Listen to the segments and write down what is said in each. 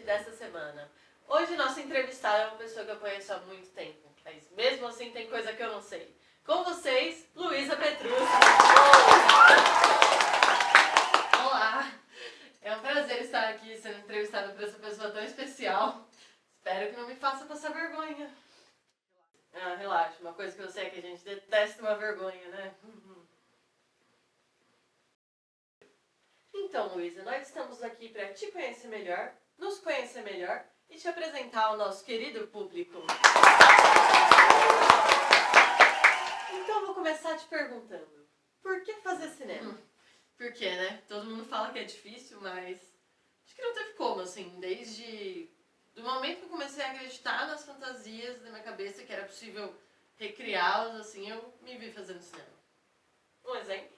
dessa semana. Hoje nossa entrevistada é uma pessoa que eu conheço há muito tempo, mas mesmo assim tem coisa que eu não sei. Com vocês, Luísa Petrucci. Olá! É um prazer estar aqui sendo entrevistada por essa pessoa tão especial. Espero que não me faça passar vergonha. Ah, relaxa, uma coisa que eu sei é que a gente detesta uma vergonha, né? Então, Luísa, nós estamos aqui para te conhecer melhor, nos conhecer melhor e te apresentar ao nosso querido público. Então, vou começar te perguntando, por que fazer cinema? Por quê, né? Todo mundo fala que é difícil, mas acho que não teve como, assim, desde do momento que eu comecei a acreditar nas fantasias da minha cabeça, que era possível recriá-las, assim, eu me vi fazendo cinema. Um exemplo?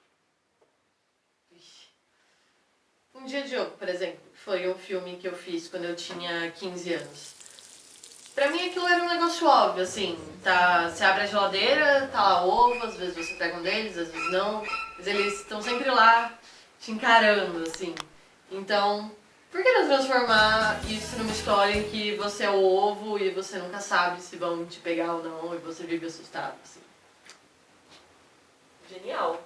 Um Dia de Ouro, por exemplo, que foi um filme que eu fiz quando eu tinha 15 anos. Pra mim aquilo era um negócio óbvio, assim, tá, você abre a geladeira, tá lá ovo, às vezes você pega um deles, às vezes não, mas eles estão sempre lá te encarando, assim. Então, por que não transformar isso numa história em que você é o ovo e você nunca sabe se vão te pegar ou não e você vive assustado, assim? Genial!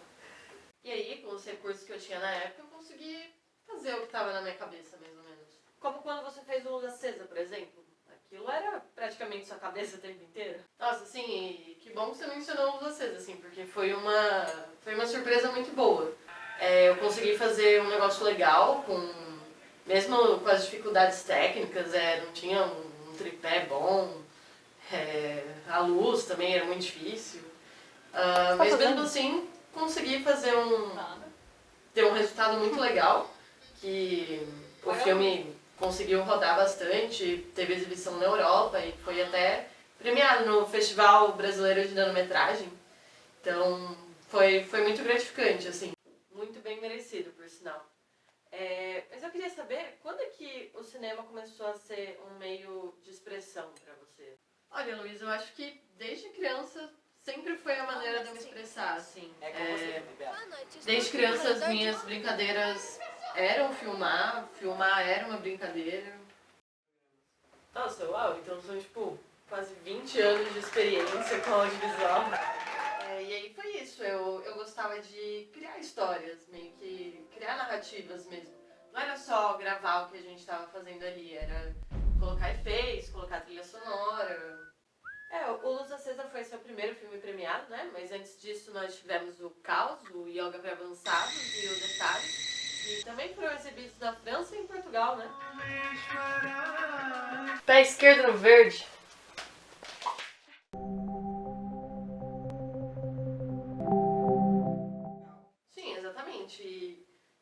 E aí, com os recursos que eu tinha na época, eu consegui fazer o que estava na minha cabeça, mais ou menos. Como quando você fez o Luz Acesa, por exemplo. Aquilo era praticamente sua cabeça o tempo inteiro. Nossa, assim, e que bom que você mencionou o Luz Acesa, assim, porque foi uma surpresa muito boa. Eu consegui fazer um negócio legal, mesmo com as dificuldades técnicas, não tinha um tripé bom, a luz também era muito difícil. Mas mesmo assim, consegui ter um resultado muito legal, que o filme conseguiu rodar bastante, teve exibição na Europa e foi até premiado no Festival Brasileiro de Nanometragem. Então, foi muito gratificante, assim. Muito bem merecido, por sinal. Mas eu queria saber, quando é que o cinema começou a ser um meio de expressão pra você? Olha, Luiz, eu acho que desde criança sempre foi a maneira de eu me expressar, assim. Desde criança as minhas brincadeiras eram filmar era uma brincadeira. Nossa, uau, então são tipo quase 20 anos de experiência com audiovisual. E aí foi isso, eu gostava de criar histórias, meio que criar narrativas mesmo. Não era só gravar o que a gente estava fazendo ali, era colocar efeitos, colocar trilha sonora. O Luz Acesa foi seu primeiro filme premiado, né? Mas antes disso nós tivemos o Caos, o Yoga para Avançados e o Detalhes, que também foram exibidos na França e em Portugal, né? Pé esquerdo no verde. Sim, exatamente.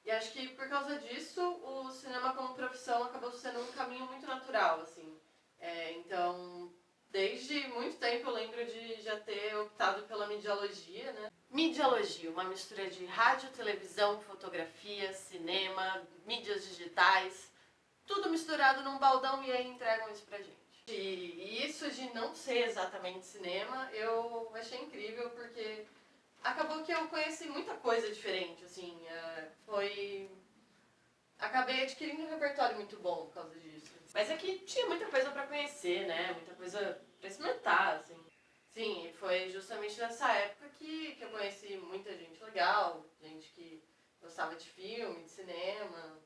E acho que por causa disso o cinema como profissão acabou sendo um caminho muito natural, assim. Então, desde muito tempo eu lembro de já ter optado pela midiologia, né? Midiologia, uma mistura de rádio, televisão, fotografia, cinema, mídias digitais, tudo misturado num baldão e aí entregam isso pra gente. E isso de não ser exatamente cinema, eu achei incrível porque acabou que eu conheci muita coisa diferente, assim, acabei adquirindo um repertório muito bom por causa disso. Mas é que tinha muita coisa pra conhecer, né, muita coisa pra experimentar, assim. Sim, e foi justamente nessa época que eu conheci muita gente legal, gente que gostava de filme, de cinema.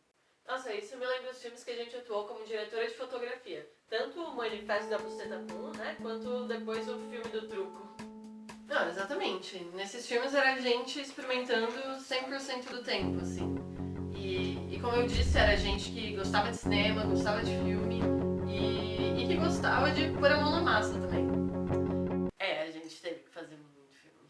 Nossa, isso me lembra os filmes que a gente atuou como diretora de fotografia. Tanto o Manifesto da Buceta Pum, né, quanto depois o filme do Truco. Não, exatamente. Nesses filmes era a gente experimentando 100% do tempo, assim. E como eu disse, era gente que gostava de cinema, gostava de filme e que gostava de pôr a mão na massa também. A gente teve que fazer muito filme.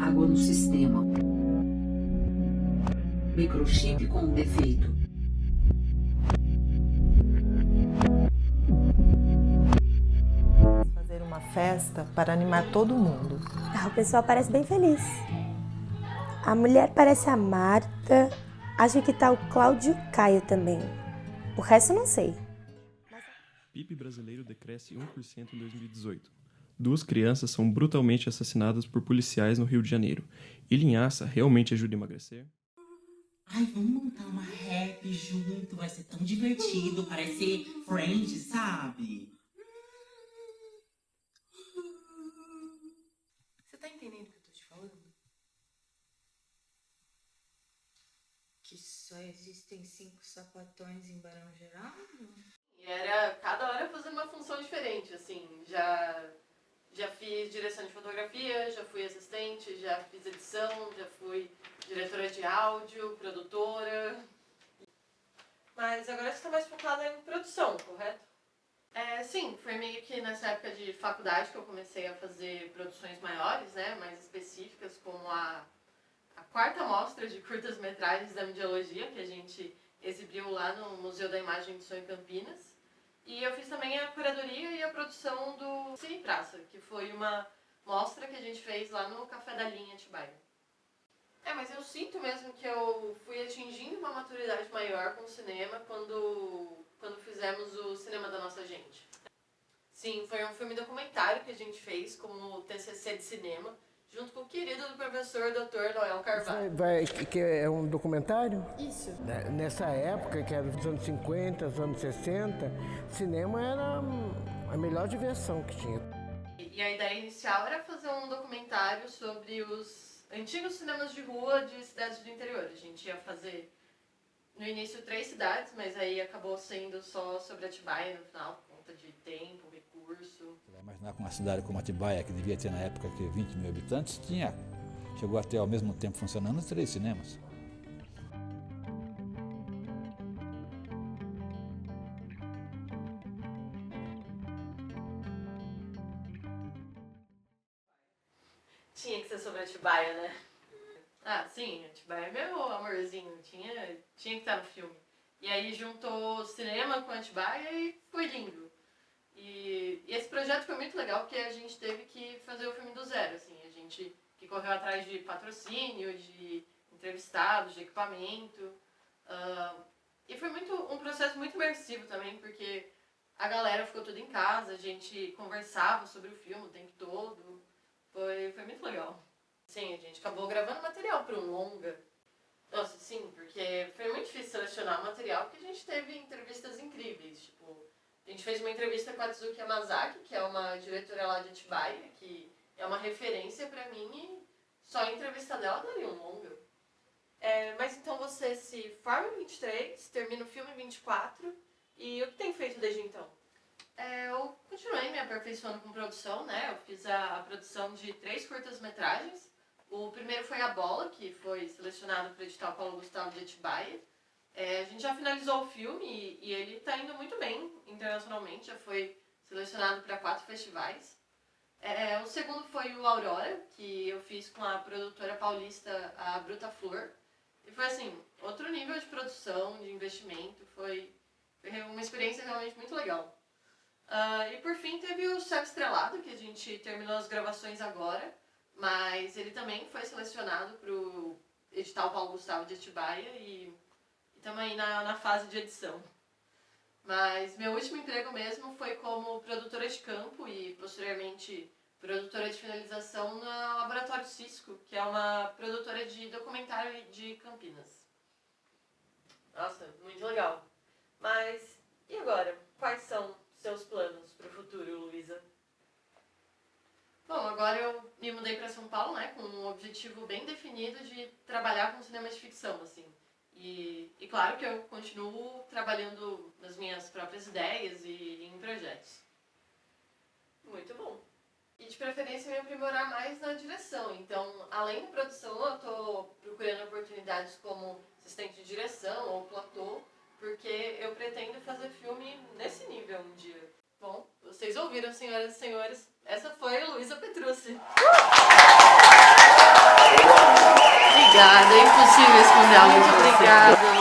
Água no sistema. Microchip com defeito. Fazer uma festa para animar todo mundo. O pessoal parece bem feliz. A mulher parece a Marta. Acho que tá o Cláudio Caio também. O resto eu não sei. PIB brasileiro decresce 1% em 2018. Duas crianças são brutalmente assassinadas por policiais no Rio de Janeiro. E linhaça realmente ajuda a emagrecer? Ai, vamos montar uma rap junto, vai ser tão divertido, parece Friends, sabe? Você tá entendendo o que eu tô te falando? Que só existem 5 sapatões em Barão Geraldo? E era cada hora fazendo uma função diferente, assim, já fiz direção de fotografia, já fui assistente, já fiz edição, já fui diretora de áudio, produtora. Mas agora você está mais focada em produção, correto? Sim, foi meio que nessa época de faculdade que eu comecei a fazer produções maiores, né, mais específicas, como a quarta mostra de curtas-metragens da Mediologia, que a gente exibiu lá no Museu da Imagem de Som em Campinas. E eu fiz também a curadoria e a produção do Cine Praça, que foi uma mostra que a gente fez lá no Café da Linha Atibaia. Mas eu sinto mesmo que eu fui atingindo uma maturidade maior com o cinema quando fizemos o Cinema da Nossa Gente. Sim, foi um filme documentário que a gente fez como TCC de cinema, junto com o querido do professor Dr. Noel Carvalho. Que é um documentário? Isso. Nessa época, que era dos anos 50, dos anos 60, cinema era a melhor diversão que tinha. E a ideia inicial era fazer um documentário sobre os antigos cinemas de rua de cidades do interior. A gente ia fazer, no início, 3 cidades, mas aí acabou sendo só sobre Atibaia no final, por conta de tempo, recurso. Você vai imaginar que uma cidade como Atibaia, que devia ter na época 20 mil habitantes, chegou a ter ao mesmo tempo funcionando 3 cinemas. Tinha que ser sobre Atibaia, né? Sim, Atibaia é meu amorzinho, tinha que estar no filme. E aí juntou cinema com Atibaia e foi lindo. E esse projeto foi muito legal porque a gente teve que fazer o filme do zero, assim, a gente que correu atrás de patrocínio, de entrevistados, de equipamento. E foi um processo muito imersivo também, porque a galera ficou toda em casa, a gente conversava sobre o filme o tempo todo. Foi muito legal. Sim, a gente acabou gravando material para um longa. Nossa, sim, porque foi muito difícil selecionar o material, porque a gente teve entrevistas incríveis. Tipo, a gente fez uma entrevista com a Tsuki Yamazaki, que é uma diretora lá de Atibaia, que é uma referência para mim e só a entrevista dela daria um longa. Mas então você se forma em 23, termina o filme em 24, e o que tem feito desde então? Eu continuei me aperfeiçoando com produção, né? Eu fiz a produção de 3 curtas-metragens. O primeiro foi A Bola, que foi selecionado para o edital Paulo Gustavo de Atibaia. A gente já finalizou o filme e ele está indo muito bem internacionalmente, já foi selecionado para 4 festivais. O segundo foi o Aurora, que eu fiz com a produtora paulista, a Bruta Flor. E foi assim, outro nível de produção, de investimento, foi uma experiência realmente muito legal. E por fim teve o Céu Estrelado, que a gente terminou as gravações agora, mas ele também foi selecionado para o edital Paulo Gustavo de Atibaia e estamos aí na fase de edição. Mas meu último emprego mesmo foi como produtora de campo e posteriormente produtora de finalização no Laboratório Cisco, que é uma produtora de documentário de Campinas. Nossa, muito legal. Mas e agora? Quais são seus planos para o futuro, Luísa? Bom, agora eu me mudei para São Paulo, né, com um objetivo bem definido de trabalhar com cinema de ficção, assim. E claro que eu continuo trabalhando nas minhas próprias ideias e em projetos. Muito bom. E de preferência me aprimorar mais na direção. Então, além da produção, eu estou procurando oportunidades como assistente de direção ou platô, porque eu pretendo fazer filme nesse nível um dia. Bom, vocês ouviram, senhoras e senhores, essa foi a Luísa Petrucci. Obrigada, é impossível esconder algo. Muito obrigada.